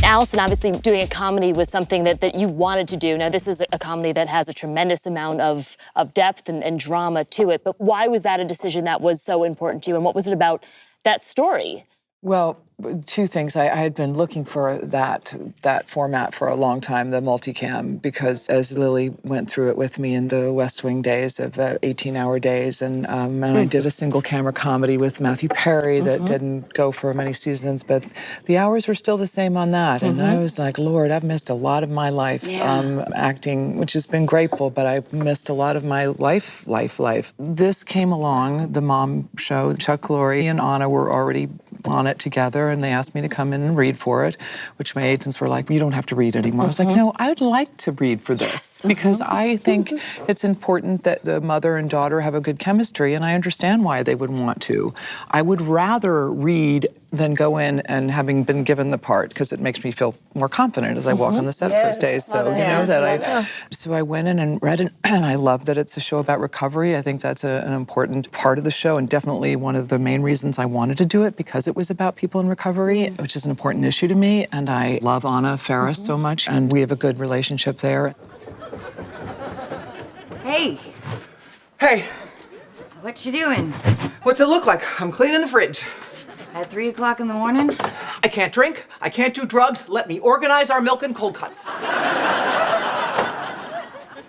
Allison, obviously doing a comedy was something that you wanted to do. Now, this is a comedy that has a tremendous amount of depth and drama to it, but why was that a decision that was so important to you, and what was it about that story? Well, two things. I had been looking for that format for a long time, the multicam, because as Lily went through it with me in the West Wing days of 18-hour days, and I did a single camera comedy with Matthew Perry that didn't go for many seasons, but the hours were still the same on that. And I was like, Lord, I've missed a lot of my life acting, which has been grateful, but I missed a lot of my life. This came along, the mom show. Chuck Lorre and Anna were already on it together, and they asked me to come in and read for it, which my agents were like, you don't have to read anymore. I was like, no, I would like to read for this because I think it's important that the mother and daughter have a good chemistry, and I understand why they would want to. I would rather read than go in and having been given the part, because it makes me feel more confident as I walk on the set first day. So so I went in and read it, and I love that it's a show about recovery. I think that's an important part of the show, and definitely one of the main reasons I wanted to do it, because it was about people in recovery, which is an important issue to me. And I love Anna Faris so much, and we have a good relationship there. Hey. Hey. What you doing? What's it look like? I'm cleaning the fridge. At 3 o'clock in the morning? I can't drink. I can't do drugs. Let me organize our milk and cold cuts.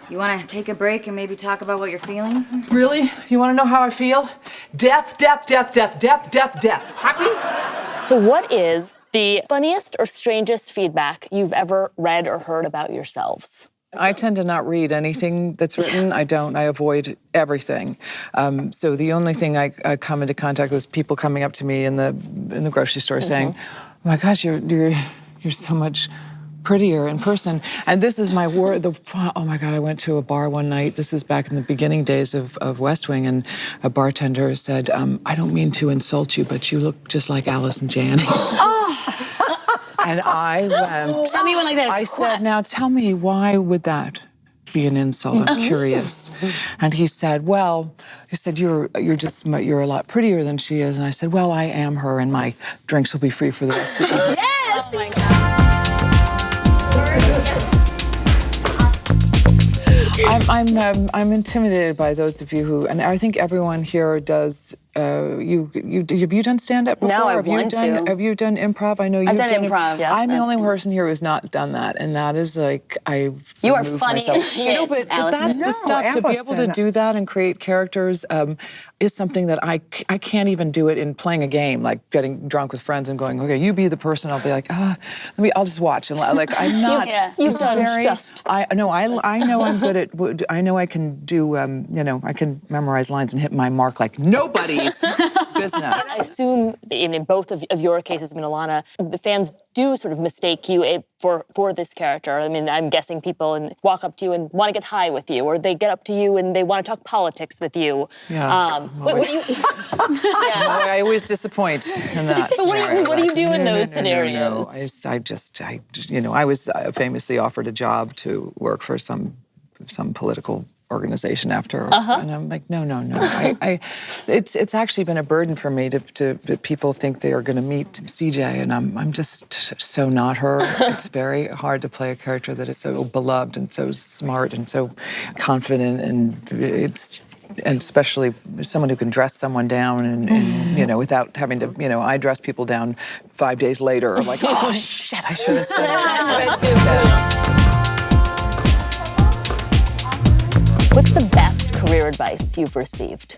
You want to take a break and maybe talk about what you're feeling? Really? You want to know how I feel? Death, death, death, death, death, death, death. Happy? So what is the funniest or strangest feedback you've ever read or heard about yourselves? I tend to not read anything that's written. I avoid everything. So the only thing I come into contact with is people coming up to me in the grocery store saying, oh my gosh, you're so much prettier in person. And this is my word. Oh my God, I went to a bar one night. This is back in the beginning days of West Wing, and a bartender said, I don't mean to insult you, but you look just like Allison Janney. And I went. Tell me one like this. I said, now tell me, why would that be an insult? I'm curious. And he said, well, you're a lot prettier than she is. And I said, well, I am her, and my drinks will be free for the rest of the evening. Yes! Oh my God. I'm intimidated by those of you who, and I think everyone here does. Have you done stand-up before? No, I want to. Have you done improv? I know you've done improv. Yeah, I'm the only person here who's not done that, and that is like You are funny as shit, No, but Allison. that's the stuff. To be able to do that and create characters is something that I can't even do it in playing a game, like getting drunk with friends and going, okay, you be the person. I'll be like, I'll just watch, and like I'm not. You've done just. I know I'm good at. I know I can do. I can memorize lines and hit my mark like nobody's business. I assume in both of your cases, Ilana, the fans do sort of mistake you for this character. I mean, I'm guessing people walk up to you and want to get high with you, or they get up to you and they want to talk politics with you. Yeah. What do you? I always disappoint in that. But what do you do in those scenarios? I was famously offered a job to work for some political organization after, and I'm like, no. It's actually been a burden for me that people think they are going to meet CJ, and I'm just so not her. It's very hard to play a character that is so beloved and so smart and so confident, and especially someone who can dress someone down and without having to, I dress people down 5 days later. I'm like, oh shit, I should have said that. What's the best career advice you've received?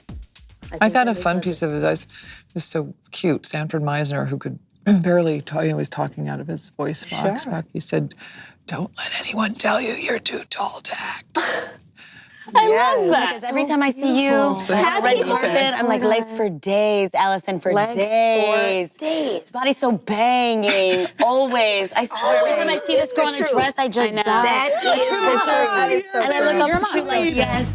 I got a fun piece of advice. It was so cute. Sanford Meisner, who could barely talk, he was talking out of his voice box. Sure. He said, don't let anyone tell you you're too tall to act. I love that. Because every time I see you on the red carpet, I'm like, legs for days, Allison, for days. This body's so banging, always. I swear, every time I see this girl in a dress, I just die. That is so true. And I look up and she's like, yes.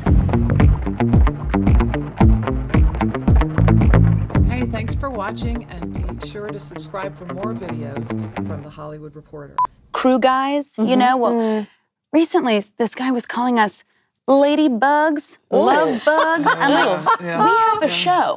Hey, thanks for watching, and be sure to subscribe for more videos from The Hollywood Reporter. Crew guys, well, recently this guy was calling us ladybugs, love bugs. I'm like, we have a show.